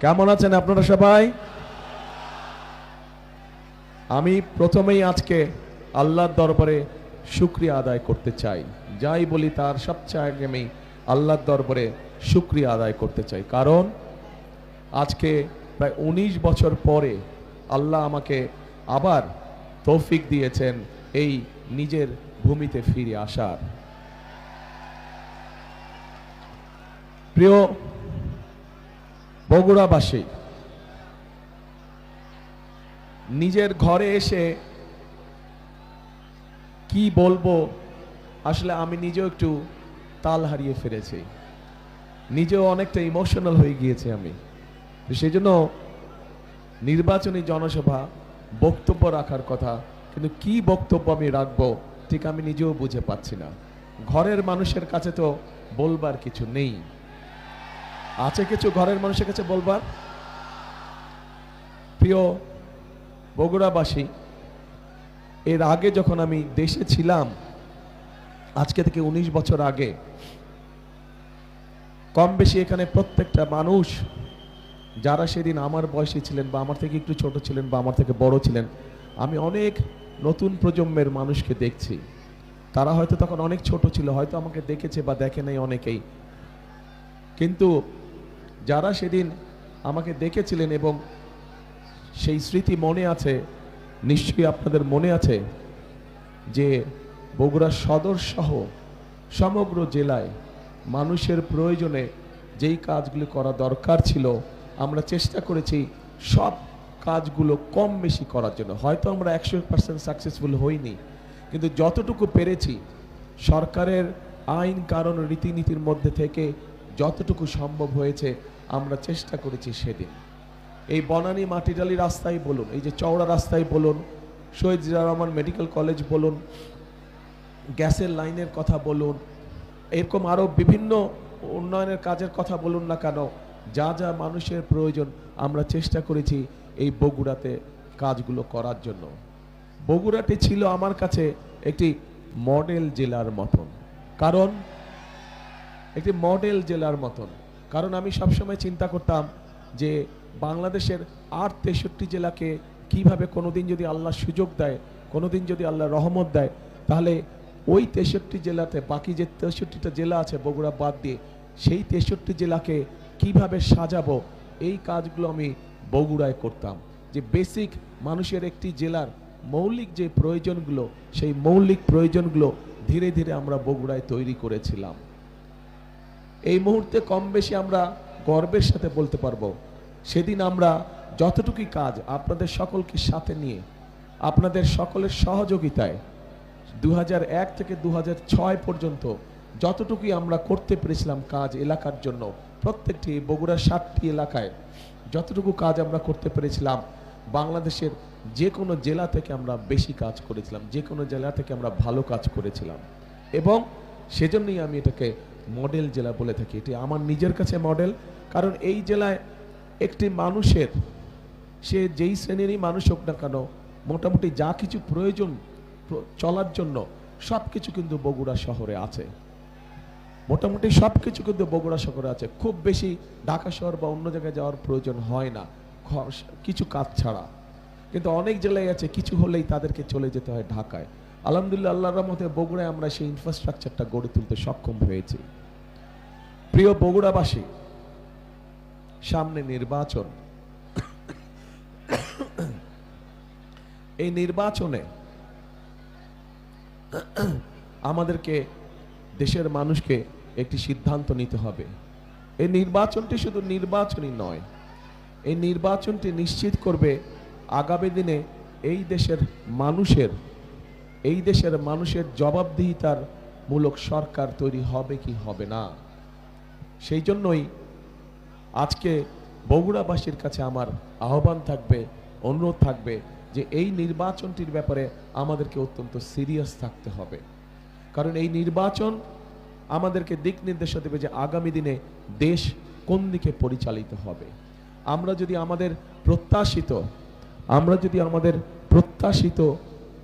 কেমন আছেন আপনারা সবাই? আমি প্রথমেই আজকে আল্লাহর দরবারে শুকরিয়া আদায় করতে চাই। যাই বলি তার সবচেয়ে আগে আমি আল্লাহর দরবারে শুকরিয়া আদায় করতে চাই, কারণ আজকে প্রায় 19 বছর পরে আল্লাহ আমাকে আবার তৌফিক দিয়েছেন এই নিজের ভূমিতে ফিরে আসার। প্রিয় বগুড়াবাসী, নিজের ঘরে এসে কি বলবো, আসলে আমি নিজেও একটু তাল হারিয়ে ফেলেছি, নিজেও অনেকটা ইমোশনাল হয়ে গিয়েছি আমি। সেই জন্য নির্বাচনী জনসভা বক্তব্য রাখার কথা, কিন্তু কি বক্তব্য আমি রাখবো ঠিক আমি নিজেও বুঝে পাচ্ছি না। ঘরের মানুষের কাছে তো বলবার কিছু নেই। আছে কিছু ঘরের মানুষের কাছে বলবার? প্রিয় বগুড়াবাসী, এর আগে যখন আমি দেশে ছিলাম, আজকে থেকে 19 বছর আগে, কম বেশি এখানে প্রত্যেকটা মানুষ যারা সেদিন আমার বয়সী ছিলেন বা আমার থেকে একটু ছোট ছিলেন বা আমার থেকে বড় ছিলেন, আমি অনেক নতুন প্রজন্মের মানুষকে দেখছি। তারা হয়তো তখন অনেক ছোট ছিল, হয়তো আমাকে দেখেছে বা দেখে নাই অনেকেই, কিন্তু যারা সেদিন আমাকে দেখেছিলেন এবং সেই স্মৃতি মনে আছে, নিশ্চয়ই আপনাদের মনে আছে যে বগুড়া সদর সহ সমগ্র জেলায় মানুষের প্রয়োজনে যেই কাজগুলো করা দরকার ছিল, আমরা চেষ্টা করেছি সব কাজগুলো কম বেশি করার জন্য। হয়তো আমরা 100% সাকসেসফুল হইনি, কিন্তু যতটুকু পেরেছি সরকারের আইন কারণ রীতিনীতির মধ্যে থেকে যতটুকু সম্ভব হয়েছে আমরা চেষ্টা করেছি। সেদিন এই বনানী মাটিডালি রাস্তায় বলুন, এই যে চওড়া রাস্তায় বলুন, শহীদ জিয়াউর রহমান মেডিকেল কলেজ বলুন, গ্যাসের লাইনের কথা বলুন, এরকম আরও বিভিন্ন উন্নয়নের কাজের কথা বলুন না কেন, যা যা মানুষের প্রয়োজন আমরা চেষ্টা করেছি এই বগুড়াতে কাজগুলো করার জন্য। বগুড়াটি ছিল আমার কাছে একটি মডেল জেলার মতন, কারণ একটি মডেল জেলার মতন কারণ আমি সবসময় চিন্তা করতাম যে বাংলাদেশের আর 63 জেলাকে কিভাবে কোনোদিন যদি আল্লাহ সুযোগ দেয়, কোনোদিন যদি আল্লাহ রহমত দেয়, তাহলে ওই 63 জেলাতে বাকি যে 63টা জেলা আছে বগুড়া বাদ দিয়ে, সেই 63 জেলাকে কিভাবে সাজাবো, এই কাজগুলো আমি বগুড়ায় করতাম। যে বেসিক মানুষের একটি জেলার মৌলিক যে প্রয়োজনগুলো, সেই মৌলিক প্রয়োজনগুলো ধীরে ধীরে আমরা বগুড়ায় তৈরি করেছিলাম। এই মুহূর্তে কম বেশি আমরা গর্বের সাথে বলতে পারবো, সেদিন আমরা যতটুকুই কাজ আপনাদের সকলকে সাথে নিয়ে, আপনাদের সকলের সহযোগিতায় 2001 থেকে 2006 পর্যন্ত যতটুকুই আমরা করতে পেরেছিলাম কাজ এলাকার জন্য, প্রত্যেকটি বগুড়ার 7টি এলাকায় যতটুকু কাজ আমরা করতে পেরেছিলাম, বাংলাদেশের যে কোনো জেলা থেকে আমরা বেশি কাজ করেছিলাম, যে কোনো জেলা থেকে আমরা ভালো কাজ করেছিলাম। এবং সেজন্যই আমি এটাকে মডেল জেলা বলে থাকি। এটি আমার নিজের কাছে মডেল, কারণ এই জেলায় একটি মানুষের, সে যেই শ্রেণীরই মানুষ হোক না কেন, মোটামুটি যা কিছু প্রয়োজন চলার জন্য সব কিছু কিন্তু বগুড়া শহরে আছে। মোটামুটি সব কিছু কিন্তু বগুড়া শহরে আছে। খুব বেশি ঢাকা শহর বা অন্য জায়গায় যাওয়ার প্রয়োজন হয় না কিছু কাজ ছাড়া। কিন্তু অনেক জেলায় আছে কিছু হলেই তাদেরকে চলে যেতে হয় ঢাকায়। আলহামদুলিল্লাহ, আল্লাহর রহমতে বগুড়ায় আমরা সেই ইনফ্রাস্ট্রাকচারটা গড়ে তুলতে সক্ষম হয়েছি। প্রিয় বগুড়াবাসী, সামনে নির্বাচন। এই নির্বাচনে আমাদেরকে, দেশের মানুষকে একটি সিদ্ধান্ত নিতে হবে। এই নির্বাচনটি শুধু নির্বাচনই নয়, এই নির্বাচনটি নিশ্চিত করবে আগামী দিনে এই দেশের মানুষের জবাবদিহিতার মূলক সরকার তৈরি হবে কি হবে না। সেই জন্যই আজকে বগুড়াবাসীর কাছে আমার আহ্বান থাকবে, অনুরোধ থাকবে যে এই নির্বাচনটির ব্যাপারে আমাদেরকে অত্যন্ত সিরিয়াস থাকতে হবে। কারণ এই নির্বাচন আমাদেরকে দিক নির্দেশনা দেবে যে আগামী দিনে দেশ কোন দিকে পরিচালিত হবে। আমরা যদি আমাদের প্রত্যাশিত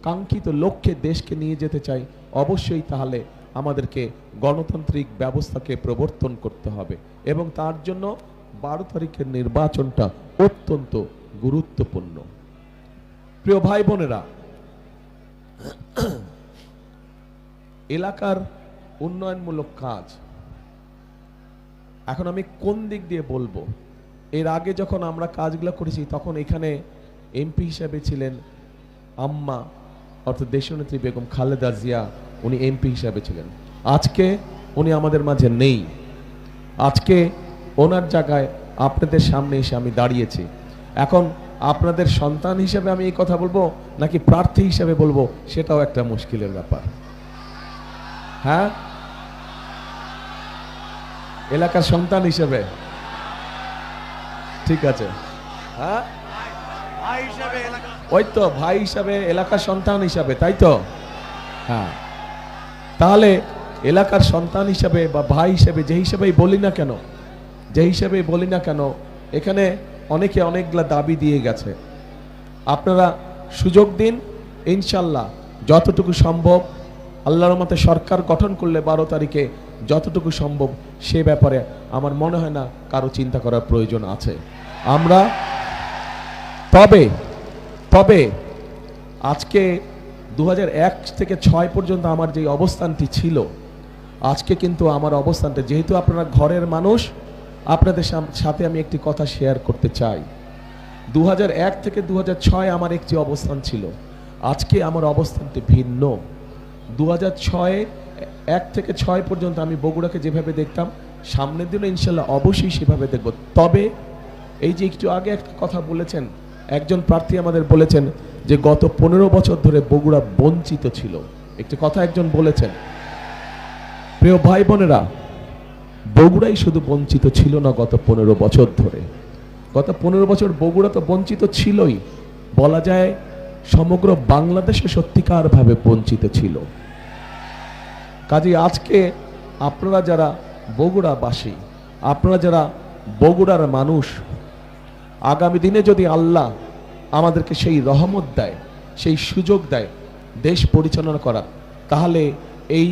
কাঙ্ক্ষিত লক্ষ্যে দেশকে নিয়ে যেতে চাই, অবশ্যই তাহলে আমাদেরকে গণতান্ত্রিক ব্যবস্থাকে প্রবর্তন করতে হবে এবং তার জন্য 12 তারিখের নির্বাচনটা অত্যন্ত গুরুত্বপূর্ণ। প্রিয় ভাই বোনেরা, এলাকার উন্নয়নমূলক কাজ এখন আমি কোন দিক দিয়ে বলবো? এর আগে যখন আমরা কাজগুলো করেছি তখন এখানে এমপি হিসেবে ছিলেন আম্মা অর্থাৎ দেশনেত্রী বেগম খালেদা জিয়া, উনি এমপি হিসেবে ছিলেন। আজকে উনি আমাদের মাঝে নেই। আজকে ওনার জায়গায় আপনাদের সামনে এসে আমি দাঁড়িয়েছি। এখন আপনাদের সন্তান হিসেবে আমি এই কথা বলবো নাকি প্রার্থী হিসেবে বলবো, সেটাও একটা মুশকিলের ব্যাপার। হ্যাঁ, এলাকার সন্তান হিসেবে ঠিক আছে। হ্যাঁ, ওই তো ভাই হিসাবে, এলাকার সন্তান হিসাবে, তাই তো? হ্যাঁ, তাহলে এলাকার সন্তান হিসাবে বা ভাই হিসাবে যে হিসাবেই বলি না কেন, এখানে অনেকে অনেকগুলা দাবি দিয়ে গেছে। আপনারা সুযোগ দিন, ইনশাল্লাহ যতটুকু সম্ভব আল্লাহর মতে সরকার গঠন করলে 12 তারিখে যতটুকু সম্ভব সে ব্যাপারে আমার মনে হয় না কারো চিন্তা করার প্রয়োজন আছে। আমরা তবে আজকে 2001 থেকে 6 পর্যন্ত আমার যে অবস্থানটি ছিল, আজকে কিন্তু আমার অবস্থানটা, যেহেতু আপনারা ঘরের মানুষ, আপনাদের সাথে আমি একটি কথা শেয়ার করতে চাই। 2001 থেকে 2006 আমার একটি অবস্থান ছিল, আজকে আমার অবস্থানটি ভিন্ন। 1 থেকে 6 পর্যন্ত আমি বগুড়াকে যেভাবে দেখতাম, সামনের দিনে ইনশাল্লাহ অবশ্যই সেভাবে দেখব। তবে এই যে একটু আগে একটা কথা বলেছেন, একজন প্রার্থী আমাদের বলেছেন যে গত 15 বছর ধরে বগুড়া বঞ্চিত ছিল। একটি কথা একজন বলেছেন। প্রিয় ভাই বোনেরা, বগুড়াই শুধু বঞ্চিত ছিল না গত 15 বছর ধরে। গত 15 বছর বগুড়া তো বঞ্চিত ছিলই, বলা যায় সমগ্র বাংলাদেশে সত্যিকারভাবে বঞ্চিত ছিল। কাজেই আজকে আপনারা যারা বগুড়াবাসী, আপনারা যারা বগুড়ার মানুষ, আগামী দিনে যদি আল্লাহ আমাদেরকে সেই রহমত দেয়, সেই সুযোগ দেয় দেশ পরিচালনা করার, তাহলে এই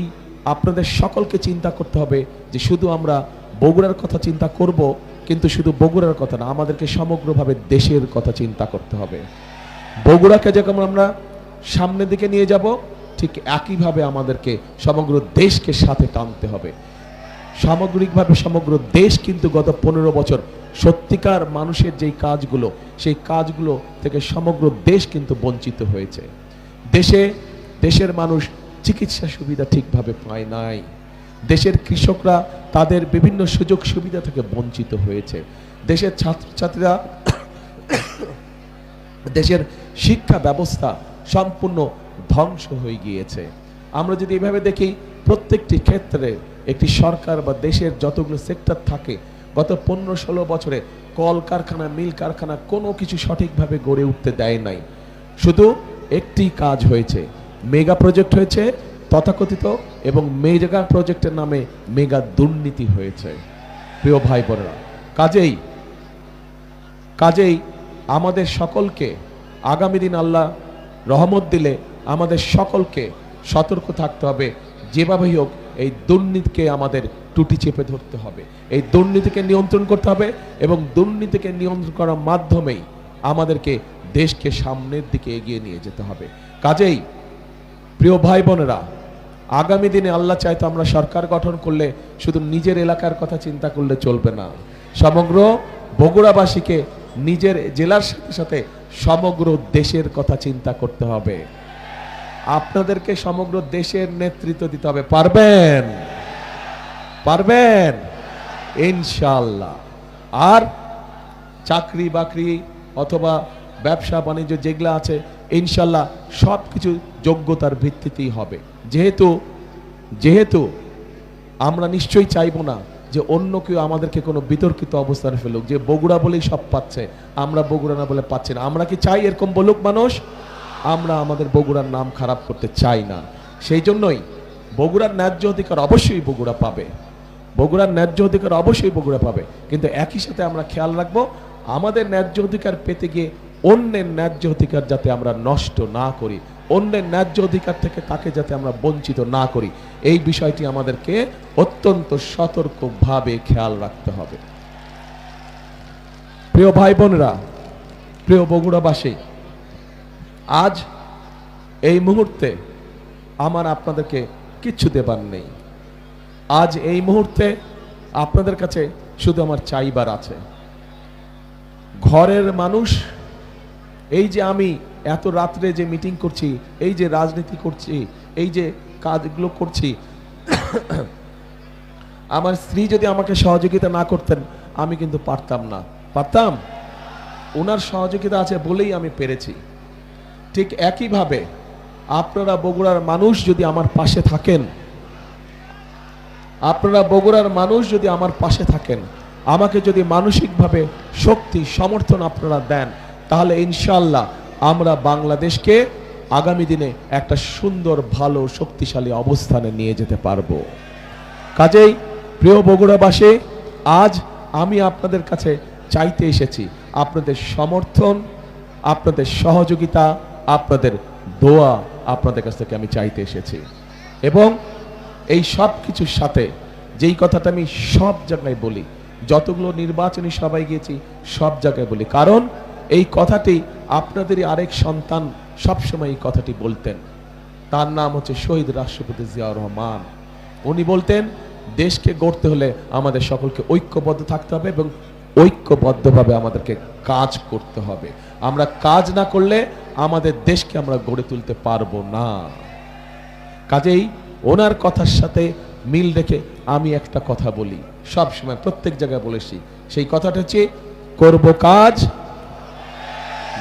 আপনাদের সকলকে চিন্তা করতে হবে যে শুধু আমরা বগুড়ার কথা চিন্তা করব, কিন্তু শুধু বগুড়ার কথা না, আমাদেরকে সমগ্রভাবে দেশের কথা চিন্তা করতে হবে। বগুড়াকে যখন আমরা সামনের দিকে নিয়ে যাব, ঠিক একইভাবে আমাদেরকে সমগ্র দেশকে সাথে টানতে হবে। সামগ্রিকভাবে সমগ্র দেশ কিন্তু গত 15 বছর সত্যিকার মানুষের যেই কাজগুলো, সেই কাজগুলো থেকে সমগ্র দেশ কিন্তু বঞ্চিত হয়েছে। দেশের মানুষ চিকিৎসা সুবিধা ঠিকভাবে পায় নাই। দেশের কৃষকরা তাদের বিভিন্ন সুযোগ সুবিধা থেকে বঞ্চিত হয়েছে। দেশের ছাত্রছাত্রীরা, দেশের শিক্ষা ব্যবস্থা সম্পূর্ণ ধ্বংস হয়ে গিয়েছে। আমরা যদি এভাবে দেখি, প্রত্যেকটি ক্ষেত্রে একটি সরকার বা দেশের যতগুলো সেক্টর থাকে, গত 15-16 বছরে কল কারখানা, মিল কারখানা কোনো কিছু সঠিকভাবে গড়ে উঠতে দেয় নাই। শুধু একটি কাজ হয়েছে, মেগা প্রজেক্ট হয়েছে তথাকথিত, এবং মেগা প্রজেক্টের নামে মেগা দুর্নীতি হয়েছে। প্রিয় ভাই বোনেরা, কাজেই আমাদের সকলকে আগামী দিন আল্লাহ রহমত দিলে আমাদের সকলকে সতর্ক থাকতে হবে। যেভাবেই হোক এই দুর্নীতিকে আমাদের টুটি চেপে ধরতে হবে, এই দুর্নীতিকে নিয়ন্ত্রণ করতে হবে, এবং দুর্নীতিকে নিয়ন্ত্রণ করার মাধ্যমেই আমাদেরকে দেশকে সামনের দিকে এগিয়ে নিয়ে যেতে হবে। কাজেই প্রিয় ভাই বোনেরা, আগামী দিনে আল্লাহ চাইতো আমরা সরকার গঠন করলে শুধু নিজের এলাকার কথা চিন্তা করলে চলবে না, সমগ্র বগুড়াবাসীকে নিজের জেলার সাথে সাথে সমগ্র দেশের কথা চিন্তা করতে হবে। আপনাদেরকে সমগ্র দেশের নেতৃত্ব দিতে হবে। পারবেন ইনশাআল্লাহ। আর চাকরি বাকরি অথবা ব্যবসা বাণিজ্য যেগুলো আছে, ইনশাআল্লাহ সবকিছু যোগ্যতার ভিত্তিতেই হবে। যেহেতু আমরা নিশ্চয়ই চাইবো না যে অন্য কেউ আমাদেরকে কোনো বিতর্কিত অবস্থানে ফেলুক, যে বগুড়া বলেই সব পাচ্ছে, আমরা বগুড়া না বলে পাচ্ছি না। আমরা কি চাই এরকম বলুক মানুষ? আমরা আমাদের বগুড়ার নাম খারাপ করতে চাই না। সেই জন্যই বগুড়ার ন্যায্য অধিকার অবশ্যই বগুড়া পাবে, বগুড়ার ন্যায্য অধিকার অবশ্যই বগুড়া পাবে। কিন্তু একই সাথে আমরা খেয়াল রাখবো, আমাদের ন্যায্য অধিকার পেতে গিয়ে অন্যের ন্যায্য অধিকার যাতে আমরা নষ্ট না করি, অন্যের ন্যায্য অধিকার থেকে তাকে যাতে আমরা বঞ্চিত না করি, এই বিষয়টি আমাদেরকে অত্যন্ত সতর্কভাবে খেয়াল রাখতে হবে। প্রিয় ভাই বোনেরা, প্রিয় বগুড়াবাসী, আজ এই মুহূর্তে আমার আপনাদেরকে কিচ্ছু দেবার নেই। আজ এই মুহূর্তে আপনাদের কাছে শুধু আমার চাইবার আছে। ঘরের মানুষ, এই যে আমি এত রাত্রে যে মিটিং করছি, এই যে রাজনীতি করছি, এই যে কাজগুলো করছি, আমার স্ত্রী যদি আমাকে সহযোগিতা না করতেন আমি কিন্তু পারতাম না। পারতাম? ওনার সহযোগিতা আছে বলেই আমি পেরেছি। ঠিক একইভাবে আপনারা বগুড়ার মানুষ যদি আমার পাশে থাকেন, আপনারা বগুড়ার মানুষ যদি আমার পাশে থাকেন, আমাকে যদি মানসিকভাবে শক্তি সমর্থন আপনারা দেন, তাহলে ইনশাআল্লাহ আমরা বাংলাদেশকে আগামী দিনে একটা সুন্দর, ভালো, শক্তিশালী অবস্থানে নিয়ে যেতে পারবো। কাজেই প্রিয় বগুড়াবাসী, আজ আমি আপনাদের কাছে চাইতে এসেছি আপনাদের সমর্থন, আপনাদের সহযোগিতা, আপনাদের দোয়া আপনাদের কাছ থেকে আমি চাইতে এসেছি। এবং এই সব কিছুর সাথে যেই কথাটা আমি সব জায়গায় বলি, যতগুলো নির্বাচনী সভায় গিয়েছি সব জায়গায় বলি, কারণ এই কথাটি আপনাদেরই আরেক সন্তান সবসময় এই কথাটি বলতেন। তার নাম হচ্ছে শহীদ রাষ্ট্রপতি জিয়াউর রহমান। উনি বলতেন, দেশকে গড়তে হলে আমাদের সকলকে ঐক্যবদ্ধ থাকতে হবে এবং ঐক্যবদ্ধভাবে আমাদেরকে কাজ করতে হবে। আমরা কাজ না করলে আমাদের দেশকে আমরা গড়ে তুলতে পারবো না। কাজেই ওনার কথার সাথে মিল রেখে আমি একটা কথা বলি, সব সময় প্রত্যেক জায়গায় বলেছি, সেই কথাটা হচ্ছে করব কাজ,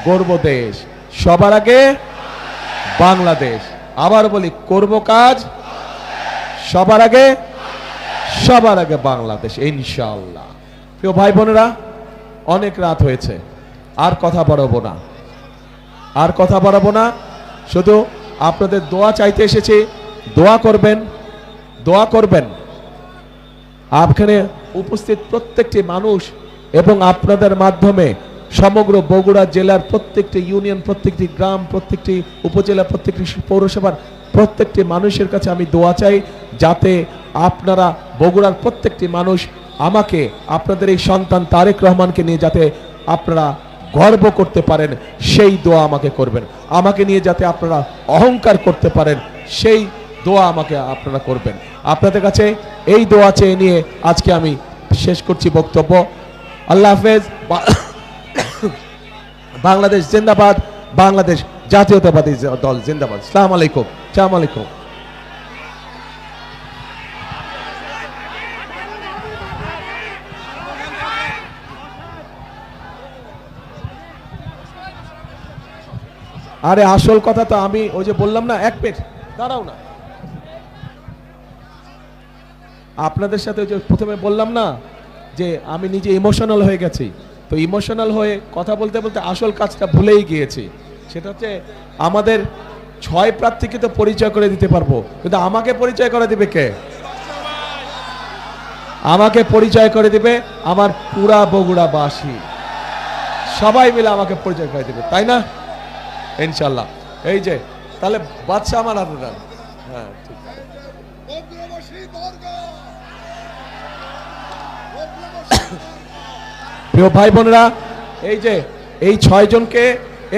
গড়ব দেশ, সবার আগে বাংলাদেশ। আবার বলি, করব কাজ, সবার আগে বাংলাদেশ, ইনশাআল্লাহ। প্রিয় ভাই বোনেরা, অনেক রাত হয়েছে, আর কথা বাড়াবো না, শুধু আপনাদের দোয়া চাইতে এসেছি। দোয়া করবেন আপনাদের উপস্থিত প্রত্যেকটি মানুষ এবং আপনাদের মাধ্যমে সমগ্র বগুড়া জেলার প্রত্যেকটি ইউনিয়ন, প্রত্যেকটি গ্রাম, প্রত্যেকটি উপজেলা, প্রত্যেকটি পৌরসভার প্রত্যেকটি মানুষের কাছে আমি দোয়া চাই, যাতে আপনারা বগুড়ার প্রত্যেকটি মানুষ আমাকে, আপনাদের এই সন্তান তারেক রহমানকে নিয়ে যাতে আপনারা গর্ব করতে পারেন, সেই দোয়া আমাকে করবেন। আমাকে নিয়ে যাতে আপনারা অহংকার করতে পারেন, সেই দোয়া আমাকে আপনারা করবেন। আপনাদের কাছে এই দোয়া চেয়ে নিয়ে আজকে আমি শেষ করছি বক্তব্য। আল্লাহ হাফেজ। বাংলাদেশ জিন্দাবাদ, বাংলাদেশ জাতীয়তাবাদী দল জিন্দাবাদ। আসসালামু আলাইকুম। আসসালামু আলাইকুম। আরে আসল কথা তো আমি ওই যে বললাম না, এক মিনিট দাঁড়াও না, আপনাদের সাথে ওই যে প্রথমে বললাম না যে আমি নিজে ইমোশনাল হয়ে গেছি, তো ইমোশনাল হয়ে কথা বলতে বলতে আসল কাজটা ভুলেই গিয়েছি। সেটা হচ্ছে আমাদের 6 প্রার্থীকে তো পরিচয় করে দিতে পারবো, কিন্তু আমাকে পরিচয় করে দিবে কে? আমাকে পরিচয় করে দিবে আমার পুরা বগুড়াবাসী, সবাই মিলে আমাকে পরিচয় করে দিবে, তাই না? ইনশাল্লাহ। এই যে তাহলে বাদশা আমার হাতে দেন। হ্যাঁ, ঠিক আছে। প্রিয় ভাই বোনেরা, এই যে এই 6 জনকে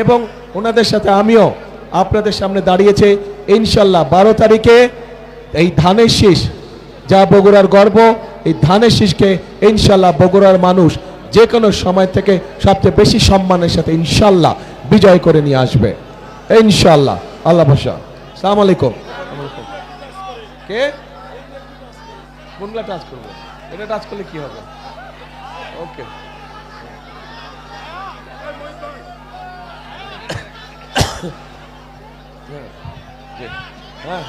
এবং ওনাদের সাথে আমিও আপনাদের সামনে দাঁড়িয়েছে, ইনশাল্লাহ 12 তারিখে এই ধানের শীষ, যা বগুড়ার গর্ব, এই ধানের শীষকে ইনশাল্লাহ বগুড়ার মানুষ যে কোনো সময় থেকে সবচেয়ে বেশি সম্মানের সাথে ইনশাল্লাহ বিজয় করে নিয়ে আসবে, ইনশাল্লাহ। আল্লাহ ভরসা। আসসালামু আলাইকুম। কে কোনগুলা টাচ করবো? এটা টাচ করলে কি হবে? ওকে। হ্যাঁ।